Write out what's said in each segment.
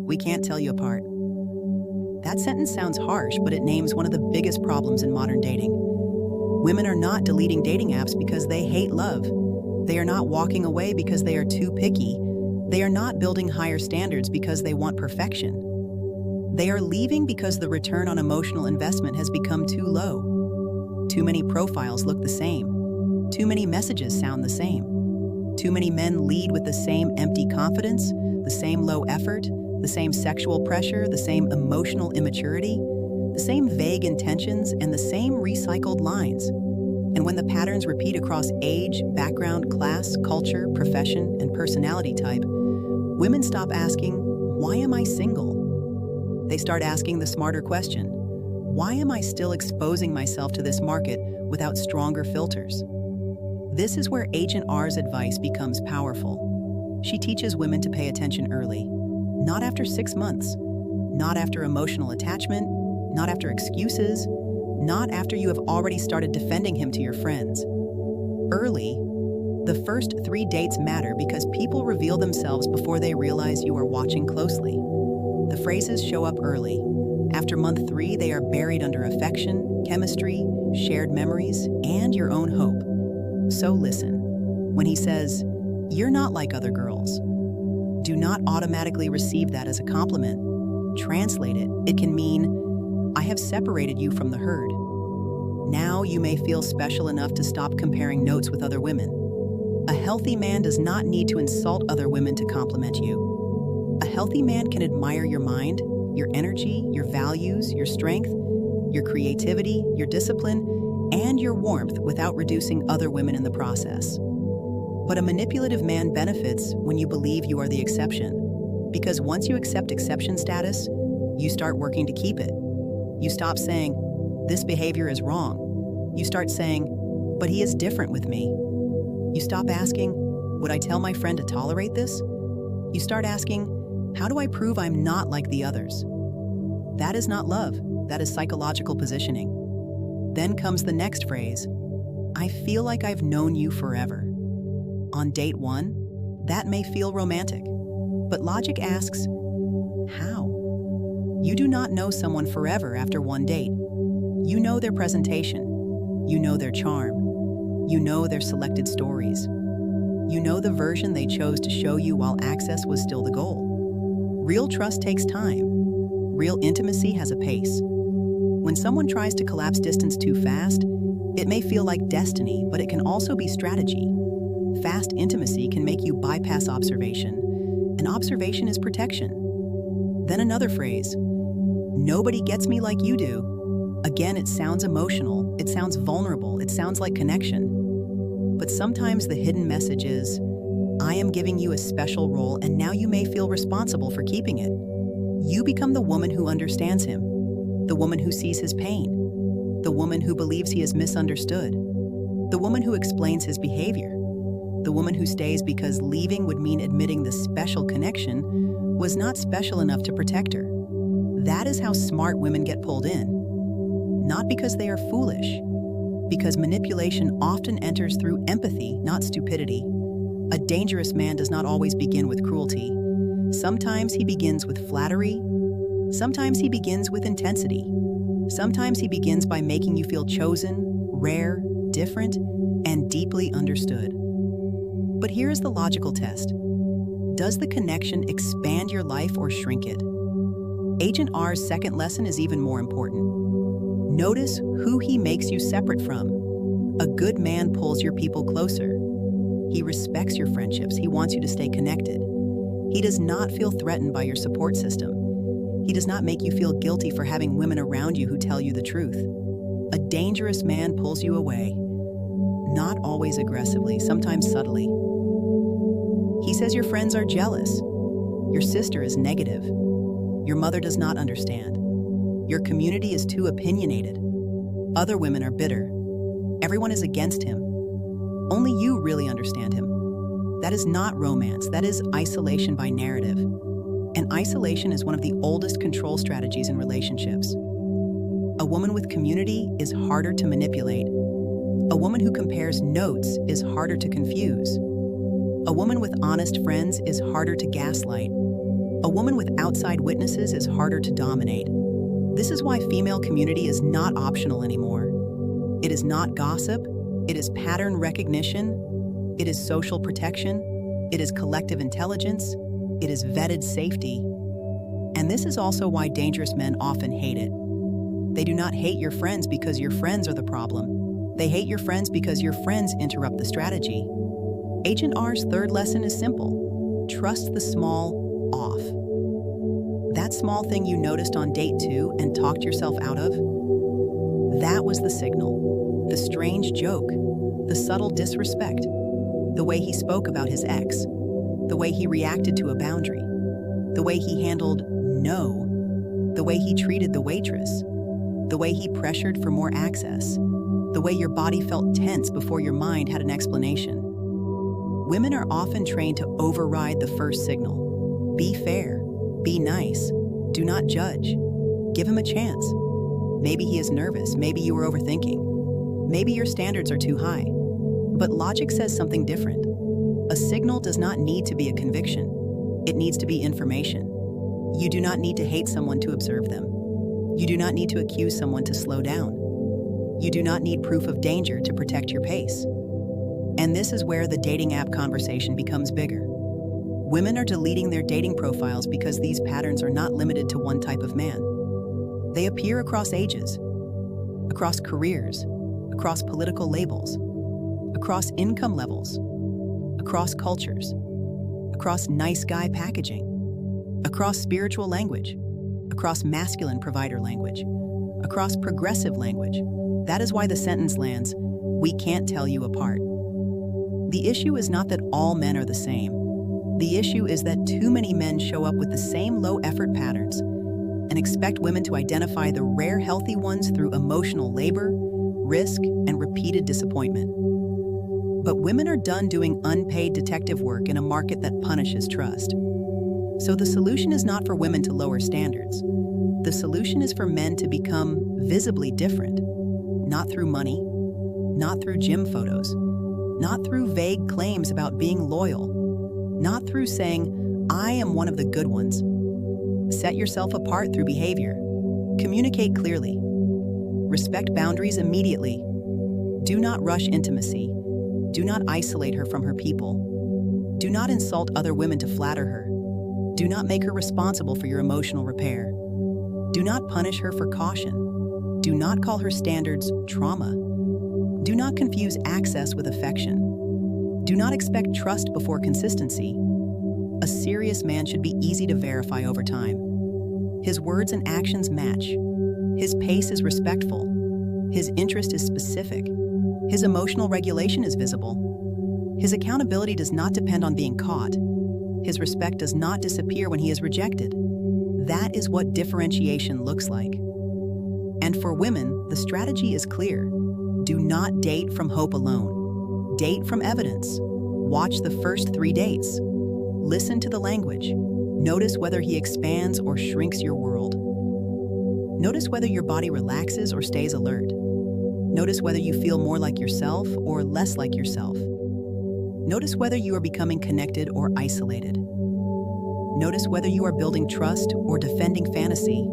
We can't tell you apart. That sentence sounds harsh, but it names one of the biggest problems in modern dating. Women are not deleting dating apps because they hate love. They are not walking away because they are too picky. They are not building higher standards because they want perfection. They are leaving because the return on emotional investment has become too low. Too many profiles look the same. Too many messages sound the same. Too many men lead with the same empty confidence, the same low effort, the same sexual pressure, the same emotional immaturity, the same vague intentions, and the same recycled lines. And when the patterns repeat across age, background, class, culture, profession, and personality type, women stop asking, "Why am I single?" They start asking the smarter question, "Why am I still exposing myself to this market without stronger filters?" This is where Agent R's advice becomes powerful. She teaches women to pay attention early, not after 6 months, not after emotional attachment, not after excuses, not after you have already started defending him to your friends. Early, the first 3 dates matter because people reveal themselves before they realize you are watching closely. The phrases show up early. After month 3, they are buried under affection, chemistry, shared memories, and your own hope. So listen. When he says, "You're not like other girls," do not automatically receive that as a compliment. Translate it. It can mean, "I have separated you from the herd. Now you may feel special enough to stop comparing notes with other women." A healthy man does not need to insult other women to compliment you. A healthy man can admire your mind, your energy, your values, your strength, your creativity, your discipline, and your warmth without reducing other women in the process. But a manipulative man benefits when you believe you are the exception, because once you accept exception status, you start working to keep it. You stop saying, "This behavior is wrong." You start saying, "But he is different with me." You stop asking, "Would I tell my friend to tolerate this?" You start asking, "How do I prove I'm not like the others?" That is not love. That is psychological positioning. Then comes the next phrase, "I feel like I've known you forever." On date 1, that may feel romantic, but logic asks, how? You do not know someone forever after 1 date. You know their presentation. You know their charm. You know their selected stories. You know the version they chose to show you while access was still the goal. Real trust takes time. Real intimacy has a pace. When someone tries to collapse distance too fast, it may feel like destiny, but it can also be strategy. Fast intimacy can make you bypass observation, and observation is protection. Then another phrase, "Nobody gets me like you do." Again, it sounds emotional, it sounds vulnerable, it sounds like connection. But sometimes the hidden message is, "I am giving you a special role, and now you may feel responsible for keeping it." You become the woman who understands him, the woman who sees his pain, the woman who believes he is misunderstood, the woman who explains his behavior, the woman who stays because leaving would mean admitting the special connection was not special enough to protect her. That is how smart women get pulled in. Not because they are foolish, because manipulation often enters through empathy, not stupidity. A dangerous man does not always begin with cruelty. Sometimes he begins with flattery. Sometimes he begins with intensity. Sometimes he begins by making you feel chosen, rare, different, and deeply understood. But here is the logical test. Does the connection expand your life or shrink it? Agent R's second lesson is even more important. Notice who he makes you separate from. A good man pulls your people closer. He respects your friendships. He wants you to stay connected. He does not feel threatened by your support system. He does not make you feel guilty for having women around you who tell you the truth. A dangerous man pulls you away, not always aggressively, sometimes subtly. He says your friends are jealous. Your sister is negative. Your mother does not understand. Your community is too opinionated. Other women are bitter. Everyone is against him. Only you really understand him. That is not romance. That is isolation by narrative. And isolation is one of the oldest control strategies in relationships. A woman with community is harder to manipulate. A woman who compares notes is harder to confuse. A woman with honest friends is harder to gaslight. A woman with outside witnesses is harder to dominate. This is why female community is not optional anymore. It is not gossip. It is pattern recognition. It is social protection. It is collective intelligence. It is vetted safety. And this is also why dangerous men often hate it. They do not hate your friends because your friends are the problem. They hate your friends because your friends interrupt the strategy. Agent R's third lesson is simple. Trust the small off. That small thing you noticed on date 2 and talked yourself out of? That was the signal. The strange joke. The subtle disrespect. The way he spoke about his ex. The way he reacted to a boundary. The way he handled no. The way he treated the waitress. The way he pressured for more access. The way your body felt tense before your mind had an explanation. Women are often trained to override the first signal. Be fair. Be nice. Do not judge. Give him a chance. Maybe he is nervous. Maybe you are overthinking. Maybe your standards are too high. But logic says something different. A signal does not need to be a conviction. It needs to be information. You do not need to hate someone to observe them. You do not need to accuse someone to slow down. You do not need proof of danger to protect your pace. And this is where the dating app conversation becomes bigger. Women are deleting their dating profiles because these patterns are not limited to one type of man. They appear across ages, across careers, across political labels, across income levels, across cultures, across nice guy packaging, across spiritual language, across masculine provider language, across progressive language. That is why the sentence lands, "We can't tell you apart." The issue is not that all men are the same. The issue is that too many men show up with the same low-effort patterns and expect women to identify the rare healthy ones through emotional labor, risk, and repeated disappointment. But women are done doing unpaid detective work in a market that punishes trust. So the solution is not for women to lower standards. The solution is for men to become visibly different, not through money, not through gym photos, not through vague claims about being loyal, not through saying, "I am one of the good ones." Set yourself apart through behavior. Communicate clearly. Respect boundaries immediately. Do not rush intimacy. Do not isolate her from her people. Do not insult other women to flatter her. Do not make her responsible for your emotional repair. Do not punish her for caution. Do not call her standards trauma. Do not confuse access with affection. Do not expect trust before consistency. A serious man should be easy to verify over time. His words and actions match. His pace is respectful. His interest is specific. His emotional regulation is visible. His accountability does not depend on being caught. His respect does not disappear when he is rejected. That is what differentiation looks like. And for women, the strategy is clear. Do not date from hope alone. Date from evidence. Watch the first 3 dates. Listen to the language. Notice whether he expands or shrinks your world. Notice whether your body relaxes or stays alert. Notice whether you feel more like yourself or less like yourself. Notice whether you are becoming connected or isolated. Notice whether you are building trust or defending fantasy.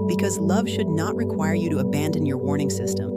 Because love should not require you to abandon your warning system.